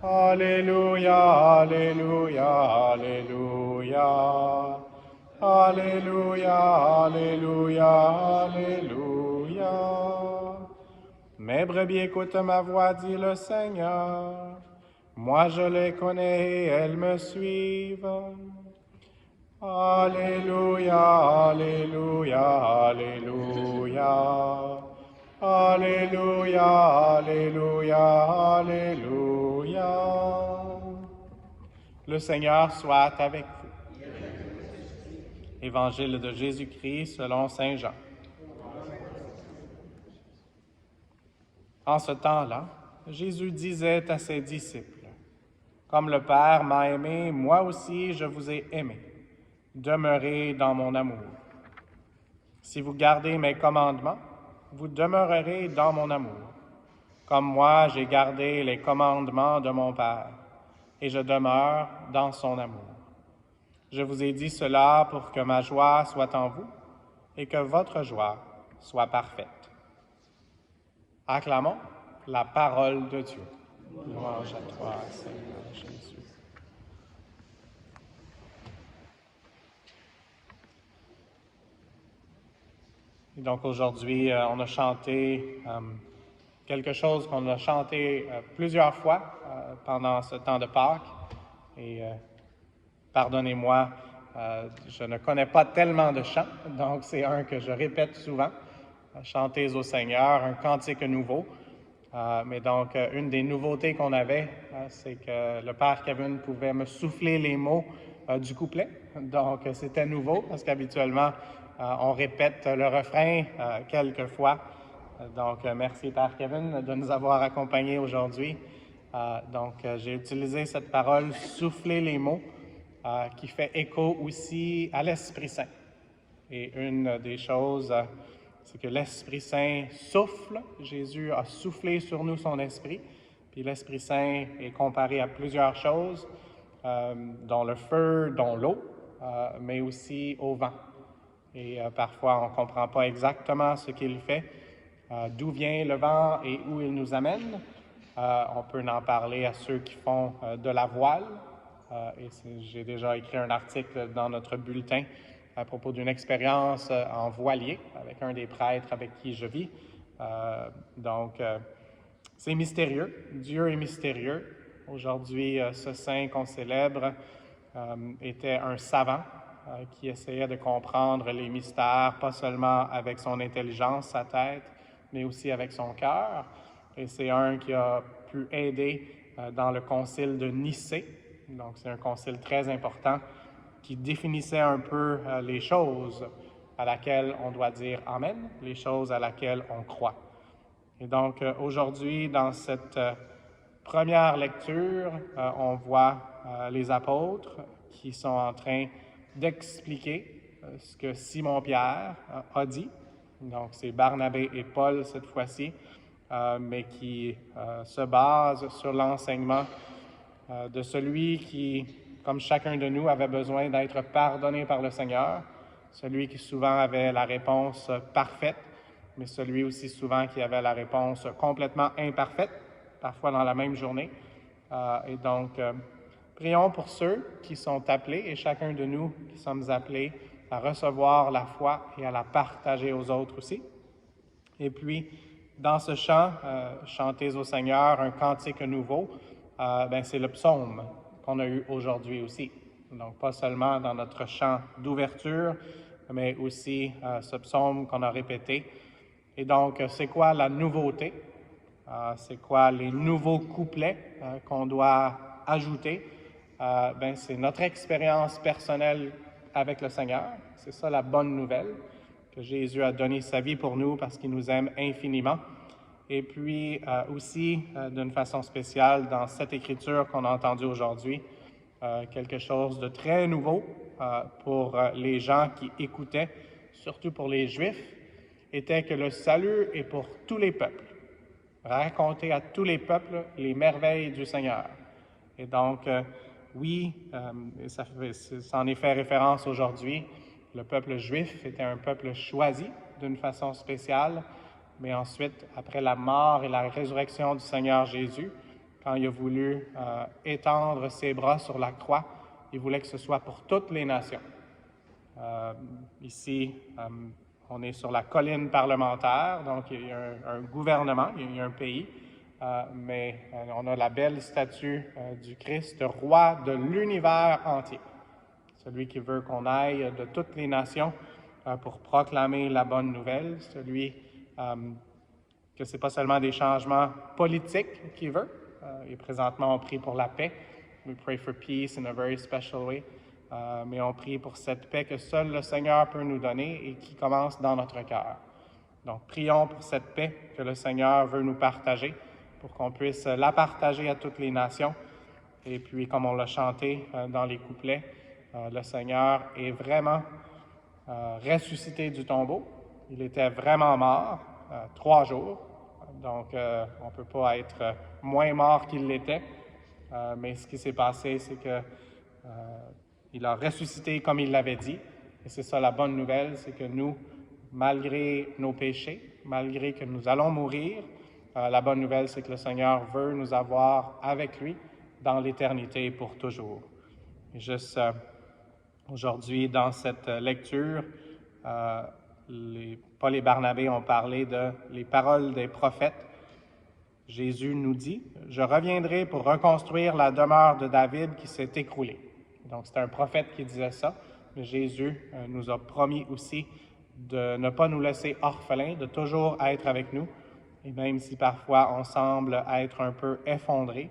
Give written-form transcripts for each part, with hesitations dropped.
Alléluia, Alléluia, Alléluia. Alléluia, Alléluia, Alléluia. Mes brebis écoutent ma voix, dit le Seigneur. Moi je les connais et elles me suivent. Alléluia, Alléluia, Alléluia. Alléluia, Alléluia, Alléluia. Le Seigneur soit avec vous. Évangile de Jésus-Christ selon Saint Jean. En ce temps-là, Jésus disait à ses disciples, « Comme le Père m'a aimé, moi aussi je vous ai aimé. Demeurez dans mon amour. Si vous gardez mes commandements, vous demeurerez dans mon amour. Comme moi, j'ai gardé les commandements de mon Père, et je demeure dans son amour. Je vous ai dit cela pour que ma joie soit en vous et que votre joie soit parfaite. » Acclamons la parole de Dieu. Louange à toi, Seigneur Jésus. Et donc aujourd'hui, on a chanté quelque chose qu'on a chanté plusieurs fois pendant ce temps de Pâques. Et pardonnez-moi, je ne connais pas tellement de chants, donc c'est un que je répète souvent. Chantez au Seigneur, un cantique nouveau. Mais donc, une des nouveautés qu'on avait, c'est que le Père Kevin pouvait me souffler les mots du couplet. Donc, c'était nouveau parce qu'habituellement, on répète le refrain quelques fois. Donc, merci Père Kevin de nous avoir accompagnés aujourd'hui. Donc, j'ai utilisé cette parole « souffler les mots » qui fait écho aussi à l'Esprit Saint. Et une des choses, c'est que l'Esprit Saint souffle. Jésus a soufflé sur nous son Esprit. Puis l'Esprit Saint est comparé à plusieurs choses, dont le feu, dont l'eau, mais aussi au vent. Et parfois, on ne comprend pas exactement ce qu'il fait, d'où vient le vent et où il nous amène. On peut en parler à ceux qui font de la voile. Et j'ai déjà écrit un article dans notre bulletin à propos d'une expérience en voilier avec un des prêtres avec qui je vis. Donc, c'est mystérieux. Dieu est mystérieux. Aujourd'hui, ce saint qu'on célèbre était un savant qui essayait de comprendre les mystères, pas seulement avec son intelligence, sa tête, mais aussi avec son cœur. Et c'est un qui a pu aider dans le concile de Nicée. Donc, c'est un concile très important qui définissait un peu les choses à laquelle on doit dire « Amen », les choses à laquelle on croit. Et donc, aujourd'hui, dans cette première lecture, on voit les apôtres qui sont en train d'expliquer ce que Simon-Pierre a dit. Donc, c'est Barnabé et Paul cette fois-ci, mais qui se basent sur l'enseignement de celui qui, comme chacun de nous, avait besoin d'être pardonné par le Seigneur, celui qui souvent avait la réponse parfaite, mais celui aussi souvent qui avait la réponse complètement imparfaite, parfois dans la même journée. Et donc, prions pour ceux qui sont appelés, et chacun de nous qui sommes appelés à recevoir la foi et à la partager aux autres aussi. Et puis, dans ce chant, chantez au Seigneur un cantique nouveau, c'est le psaume qu'on a eu aujourd'hui aussi. Donc, pas seulement dans notre chant d'ouverture, mais aussi ce psaume qu'on a répété. Et donc, c'est quoi la nouveauté? C'est quoi les nouveaux couplets qu'on doit ajouter? C'est notre expérience personnelle avec le Seigneur. C'est ça la bonne nouvelle, que Jésus a donné sa vie pour nous parce qu'il nous aime infiniment. Et puis aussi, d'une façon spéciale, dans cette écriture qu'on a entendue aujourd'hui, quelque chose de très nouveau pour les gens qui écoutaient, surtout pour les Juifs, était que le salut est pour tous les peuples. Raconter à tous les peuples les merveilles du Seigneur. Et donc, oui, ça en est fait référence aujourd'hui. Le peuple juif était un peuple choisi d'une façon spéciale, mais ensuite, après la mort et la résurrection du Seigneur Jésus, quand il a voulu étendre ses bras sur la croix, il voulait que ce soit pour toutes les nations. Ici, on est sur la colline parlementaire, donc il y a un gouvernement, il y a un pays, mais on a la belle statue du Christ, roi de l'univers entier. Celui qui veut qu'on aille de toutes les nations pour proclamer la bonne nouvelle, celui que ce n'est pas seulement des changements politiques qu'il veut. Et présentement, on prie pour la paix. We pray for peace in a very special way. Mais on prie pour cette paix que seul le Seigneur peut nous donner et qui commence dans notre cœur. Donc, prions pour cette paix que le Seigneur veut nous partager, pour qu'on puisse la partager à toutes les nations. Et puis, comme on l'a chanté dans les couplets, le Seigneur est vraiment ressuscité du tombeau. Il était vraiment mort 3 jours. Donc, on ne peut pas être moins mort qu'il l'était. Mais ce qui s'est passé, c'est que il a ressuscité comme il l'avait dit. Et c'est ça la bonne nouvelle, c'est que nous, malgré nos péchés, malgré que nous allons mourir, la bonne nouvelle, c'est que le Seigneur veut nous avoir avec lui dans l'éternité pour toujours. Et juste aujourd'hui, dans cette lecture, Paul et Barnabé ont parlé de les paroles des prophètes. Jésus nous dit « Je reviendrai pour reconstruire la demeure de David qui s'est écroulée. » Donc, c'est un prophète qui disait ça, mais Jésus nous a promis aussi de ne pas nous laisser orphelins, de toujours être avec nous. Et même si parfois on semble être un peu effondré,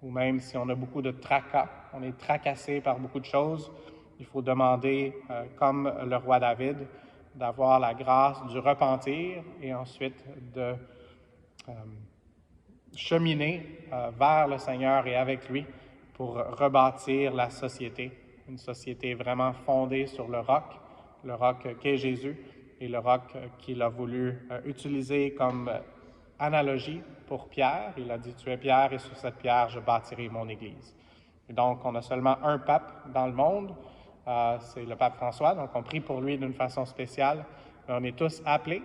ou même si on a beaucoup de tracas, on est tracassé par beaucoup de choses, il faut demander, comme le roi David, d'avoir la grâce du repentir et ensuite de cheminer vers le Seigneur et avec lui pour rebâtir la société, une société vraiment fondée sur le roc qu'est Jésus et le roc qu'il a voulu utiliser comme analogie pour Pierre. Il a dit « Tu es Pierre et sur cette pierre, je bâtirai mon Église ». Et donc, on a seulement un pape dans le monde, c'est le pape François, donc on prie pour lui d'une façon spéciale, mais on est tous appelés.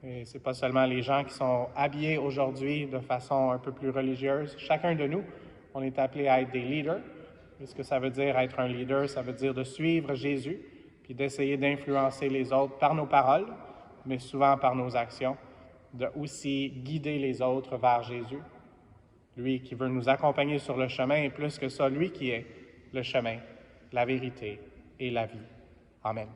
Et ce n'est pas seulement les gens qui sont habillés aujourd'hui de façon un peu plus religieuse. Chacun de nous, on est appelé à être des leaders. Et ce que ça veut dire être un leader, ça veut dire de suivre Jésus, puis d'essayer d'influencer les autres par nos paroles, mais souvent par nos actions, de aussi guider les autres vers Jésus. Lui qui veut nous accompagner sur le chemin, et plus que ça, lui qui est le chemin, la vérité et la vie. Amen.